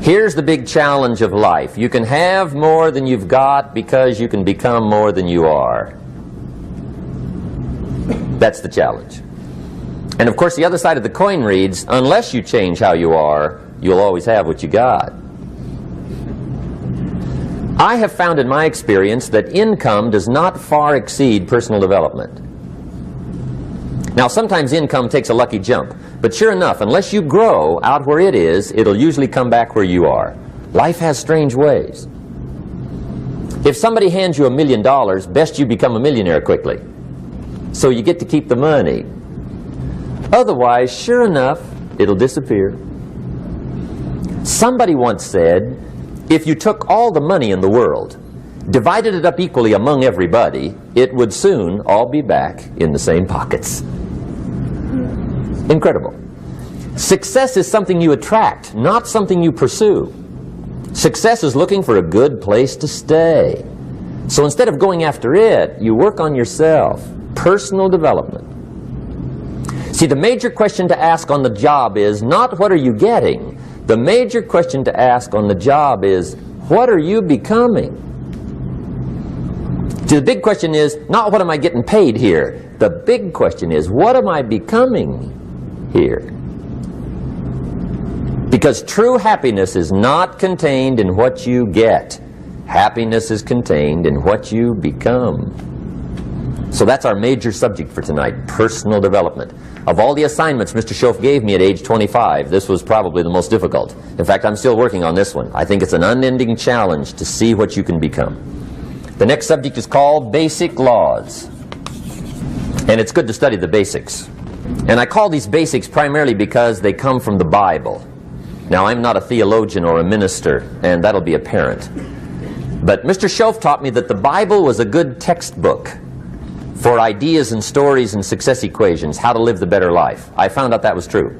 Here's the big challenge of life. You can have more than you've got because you can become more than you are. That's the challenge. And of course the other side of the coin reads, unless you change how you are, you'll always have what you got. I have found in my experience that income does not far exceed personal development. Now sometimes income takes a lucky jump, but sure enough, unless you grow out where it is, it'll usually come back where you are. Life has strange ways. If somebody hands you $1 million, best you become a millionaire quickly, so you get to keep the money. Otherwise, sure enough, it'll disappear. Somebody once said, if you took all the money in the world, divided it up equally among everybody, it would soon all be back in the same pockets. Incredible. Success is something you attract, not something you pursue. Success is looking for a good place to stay. So instead of going after it, you work on yourself. Personal development. See, the major question to ask on the job is not what are you getting. The major question to ask on the job is what are you becoming? See, the big question is not what am I getting paid here. The big question is what am I becoming here? Because true happiness is not contained in what you get. Happiness is contained in what you become. So that's our major subject for tonight, personal development. Of all the assignments Mr. Schoaf gave me at age 25, this was probably the most difficult. In fact, I'm still working on this one. I think it's an unending challenge to see what you can become. The next subject is called basic laws. And it's good to study the basics. And I call these basics primarily because they come from the Bible. Now, I'm not a theologian or a minister, and that'll be apparent. But Mr. Schoaf taught me that the Bible was a good textbook for ideas and stories and success equations, how to live the better life. I found out that was true.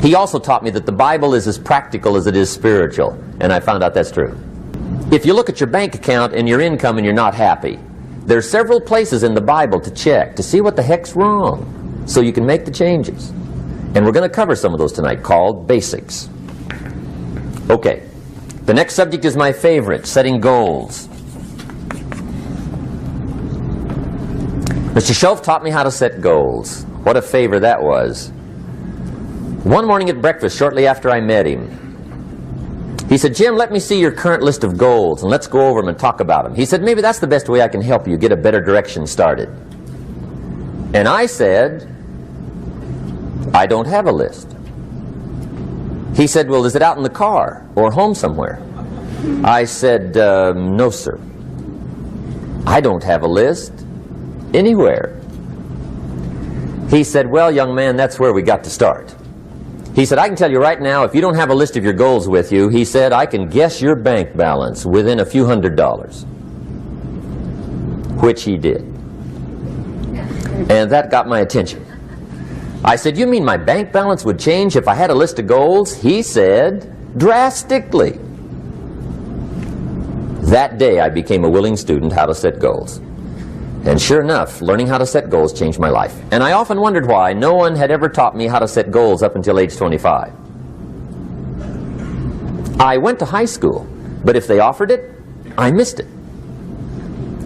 He also taught me that the Bible is as practical as it is spiritual, and I found out that's true. If you look at your bank account and your income and you're not happy, there are several places in the Bible to check to see what the heck's wrong so you can make the changes. And we're going to cover some of those tonight, called basics. Okay, the next subject is my favorite, setting goals. Mr. Schoaf taught me how to set goals. What a favor that was. One morning at breakfast, shortly after I met him, he said, Jim, let me see your current list of goals and let's go over them and talk about them. He said, maybe that's the best way I can help you get a better direction started. And I said, I don't have a list. He said, well, is it out in the car or home somewhere? I said, no, sir. I don't have a list anywhere. He said, well, young man, that's where we got to start. He said, I can tell you right now, if you don't have a list of your goals with you, he said, I can guess your bank balance within a few $100s. Which he did. And that got my attention. I said, you mean my bank balance would change if I had a list of goals? He said, drastically. That day I became a willing student how to set goals. And sure enough, learning how to set goals changed my life. And I often wondered why no one had ever taught me how to set goals up until age 25. I went to high school, but if they offered it, I missed it.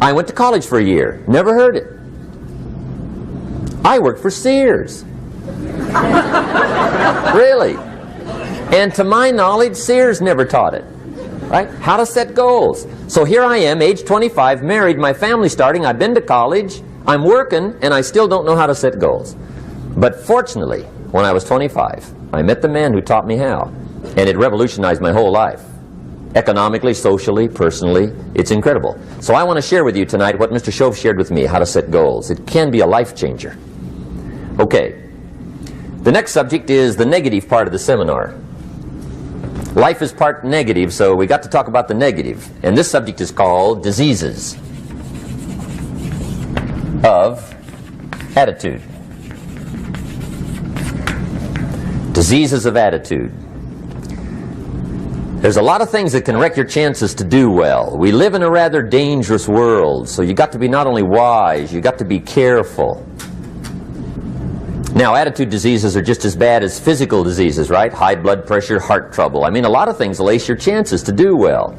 I went to college for a year, never heard it. I worked for Sears. Really. And to my knowledge, Sears never taught it. Right? How to set goals. So here I am, age 25, married, my family's starting, I've been to college, I'm working, and I still don't know how to set goals. But fortunately, when I was 25, I met the man who taught me how, and it revolutionized my whole life. Economically, socially, personally, it's incredible. So I want to share with you tonight what Mr. Schoaf shared with me, how to set goals. It can be a life changer. Okay, the next subject is the negative part of the seminar. Life is part negative, so we got to talk about the negative. And this subject is called diseases of attitude. Diseases of attitude. There's a lot of things that can wreck your chances to do well. We live in a rather dangerous world, so you got to be not only wise, you got to be careful. Now, attitude diseases are just as bad as physical diseases, right? High blood pressure, heart trouble. I mean, a lot of things lace your chances to do well.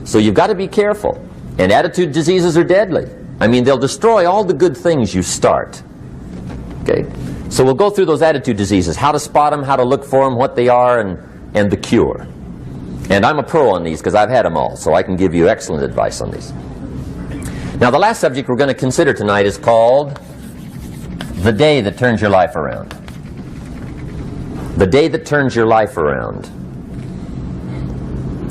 So you've got to be careful. And attitude diseases are deadly. I mean, they'll destroy all the good things you start. Okay? So we'll go through those attitude diseases, how to spot them, how to look for them, what they are, and the cure. And I'm a pro on these because I've had them all, so I can give you excellent advice on these. Now, the last subject we're going to consider tonight is called the day that turns your life around. The day that turns your life around.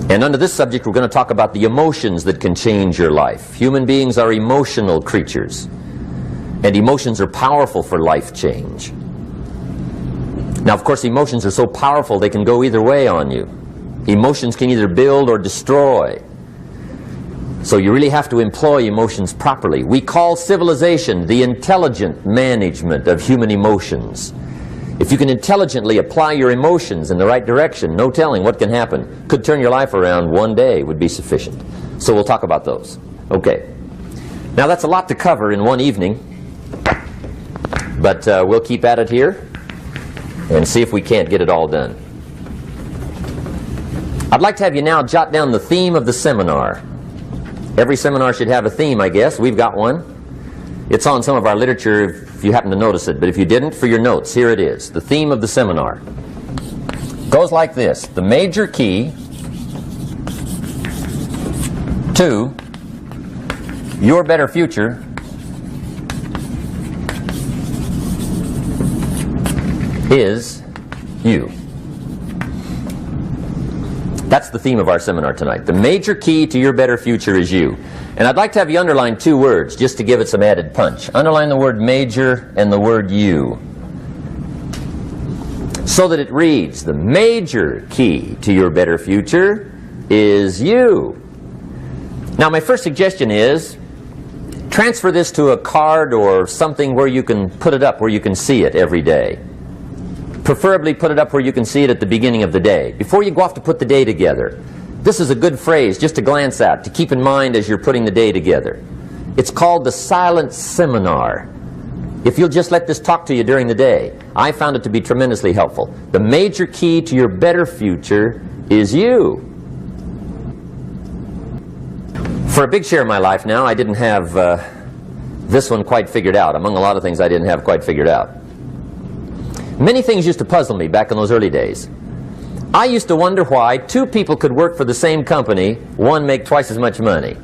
And under this subject, we're going to talk about the emotions that can change your life. Human beings are emotional creatures, and emotions are powerful for life change. Now, of course, emotions are so powerful they can go either way on you. Emotions can either build or destroy. So you really have to employ emotions properly. We call civilization the intelligent management of human emotions. If you can intelligently apply your emotions in the right direction, no telling what can happen. Could turn your life around one day would be sufficient. So we'll talk about those. Okay. Now that's a lot to cover in one evening, but we'll keep at it here and see if we can't get it all done. I'd like to have you now jot down the theme of the seminar. Every seminar should have a theme, I guess. We've got one. It's on some of our literature if you happen to notice it, but if you didn't, for your notes, here it is. The theme of the seminar goes like this: the major key to your better future is you. That's the theme of our seminar tonight. The major key to your better future is you. And I'd like to have you underline two words just to give it some added punch. Underline the word major and the word you, so that it reads, the major key to your better future is you. Now, my first suggestion is transfer this to a card or something where you can put it up, where you can see it every day. Preferably put it up where you can see it at the beginning of the day, before you go off to put the day together. This is a good phrase just to glance at, to keep in mind as you're putting the day together. It's called the silent seminar. If you'll just let this talk to you during the day, I found it to be tremendously helpful. The major key to your better future is you. For a big share of my life now, I didn't have this one quite figured out, among a lot of things I didn't have quite figured out. Many things used to puzzle me back in those early days. I used to wonder why two people could work for the same company, one make twice as much money.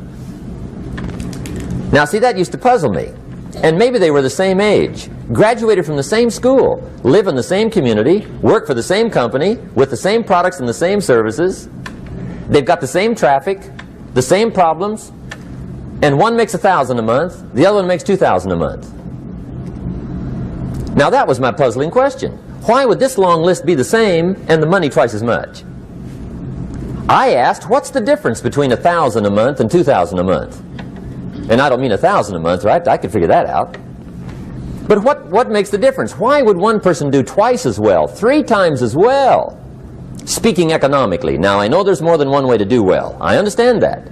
Now see, that used to puzzle me. And maybe they were the same age, graduated from the same school, live in the same community, work for the same company, with the same products and the same services. They've got the same traffic, the same problems, and one makes $1,000 a month, the other one makes $2,000 a month. Now that was my puzzling question. Why would this long list be the same and the money twice as much? I asked, what's the difference between $1,000 a month and $2,000 a month? And I don't mean $1,000 a month, right? I could figure that out. But what makes the difference? Why would one person do twice as well, 3 times as well? Speaking economically. Now I know there's more than one way to do well. I understand that.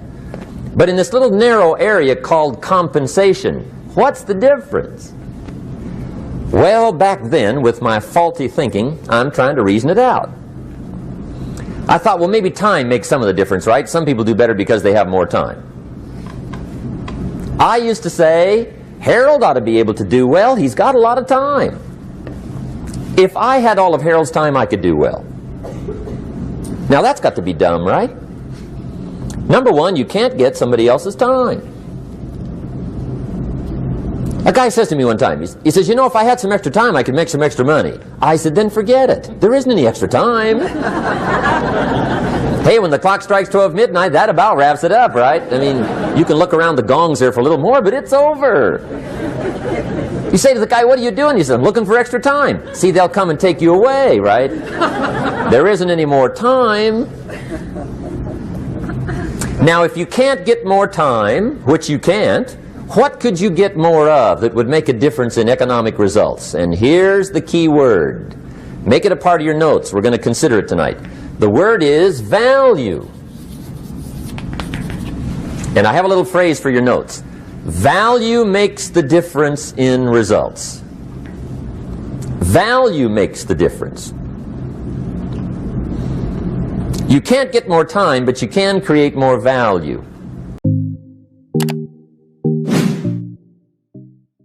But in this little narrow area called compensation, what's the difference? Well, back then, with my faulty thinking, I'm trying to reason it out. I thought, well, maybe time makes some of the difference, right? Some people do better because they have more time. I used to say, Harold ought to be able to do well. He's got a lot of time. If I had all of Harold's time, I could do well. Now, that's got to be dumb, right? Number one, you can't get somebody else's time. A guy says to me one time, he says, you know, if I had some extra time, I could make some extra money. I said, then forget it. There isn't any extra time. Hey, when the clock strikes 12 midnight, that about wraps it up, right? I mean, you can look around the gongs there for a little more, but it's over. You say to the guy, what are you doing? He says, I'm looking for extra time. See, they'll come and take you away, right? There isn't any more time. Now, if you can't get more time, which you can't, what could you get more of that would make a difference in economic results? And here's the key word. Make it a part of your notes. We're going to consider it tonight. The word is value. And I have a little phrase for your notes. Value makes the difference in results. Value makes the difference. You can't get more time, but you can create more value.